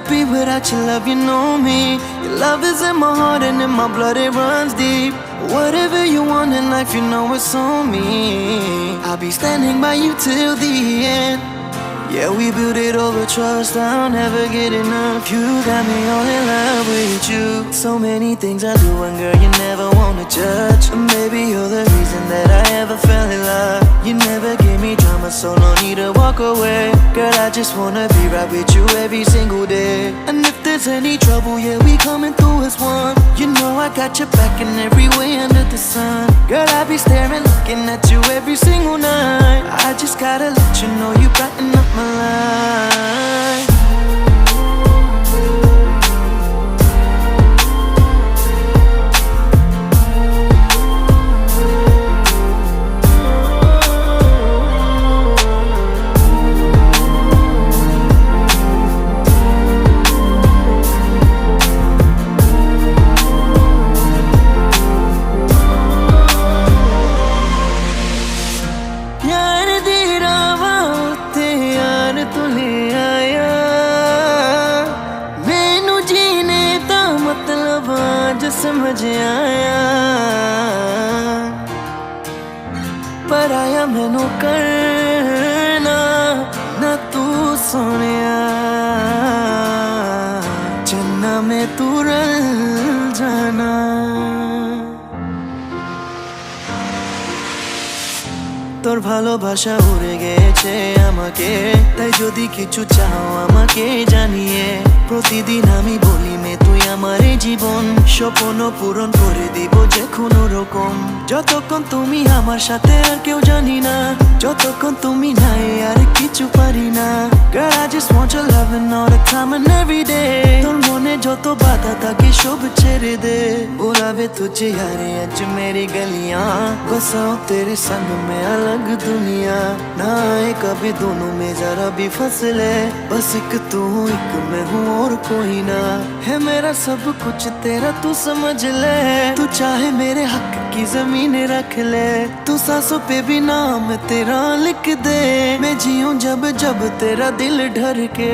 be without your love, you know me. Your love is in my heart and in my blood, it runs deep. Whatever you want in life, you know it's on me. I'll be standing by you till the end. Yeah, we built it over trust, I'll never get enough. You got me all in love with you. So many things I do and girl, you never wanna judge. And maybe you're the reason that I ever fell in love. You never gave me drama, so no need to walk away. Girl, I just wanna be right with you every single day. And if there's any trouble, yeah, we coming through as one. You know I got your back in every way under the sun. Girl, I be staring, looking at you every single night. I just gotta let you know you brighten up my life. समझ आया पर आया मैनू करना ना तू सोनिया चन्ना में तू रल जाना তোর ভালোবাসা উড়ে গেছে আমাকে তাই যদি কিছু চাও আমাকে জানিয়ে প্রতিদিন আমি বলি মে তুই আমার জীবন স্বপ্ন পূরণ করে দিব যে কোনো রকম যতক্ষণ তুমি আমার সাথে আর কেউ জানি না যতক্ষণ তুমি নাই আর কিছু পারি না Girl I just want your loving all the time and every day তোর মনে যত বাধা থাকে সব ছেড়ে দে बुलावे तुझे यार आज मेरी गलियां बसाओ तेरे संग में अलग दुनिया ना आए कभी दोनों में जरा भी फसले बस एक तू एक मैं हूँ और कोई ना है मेरा सब कुछ तेरा तू समझ ले तू चाहे मेरे हक की जमीन रख ले तू सांसों पे भी नाम तेरा लिख दे मैं जीऊं जब जब तेरा दिल ढर के